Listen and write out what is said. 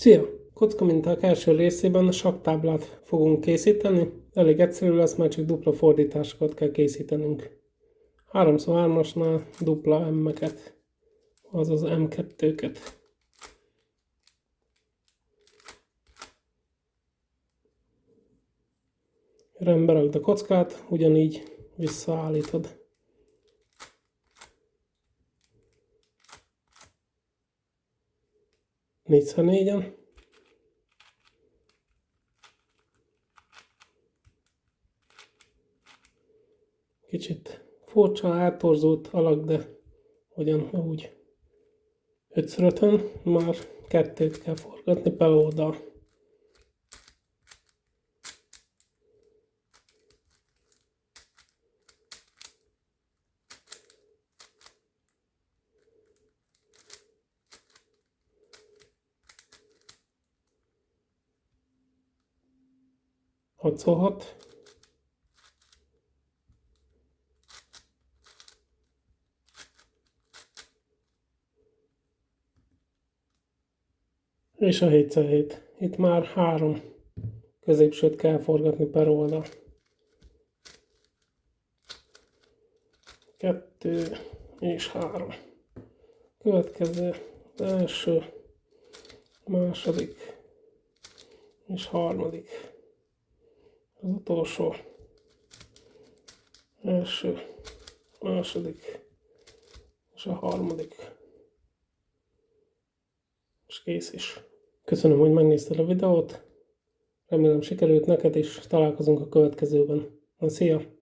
Szia! Kockaminták első részében sakktáblát fogunk készíteni. Elég egyszerű lesz, már csak dupla fordításokat kell készítenünk. 3x3-asnál dupla M-eket, azaz M2-ket. Rendbe rakd a kockát, ugyanígy visszaállítod. Négyszer négyen. Kicsit furcsa, eltorzult alak, de ugyanúgy. 5x5-ön már kettőt kell forgatni per oldal. Hatszolhat. És a 7x7. Itt már 3 középsőt kell forgatni per oldal. 2 és 3. Következő, első, második és harmadik. Az utolsó, első, második és a harmadik. És kész is. Köszönöm, hogy megnézted a videót. Remélem sikerült neked is. Találkozunk a következőben. Na, szia!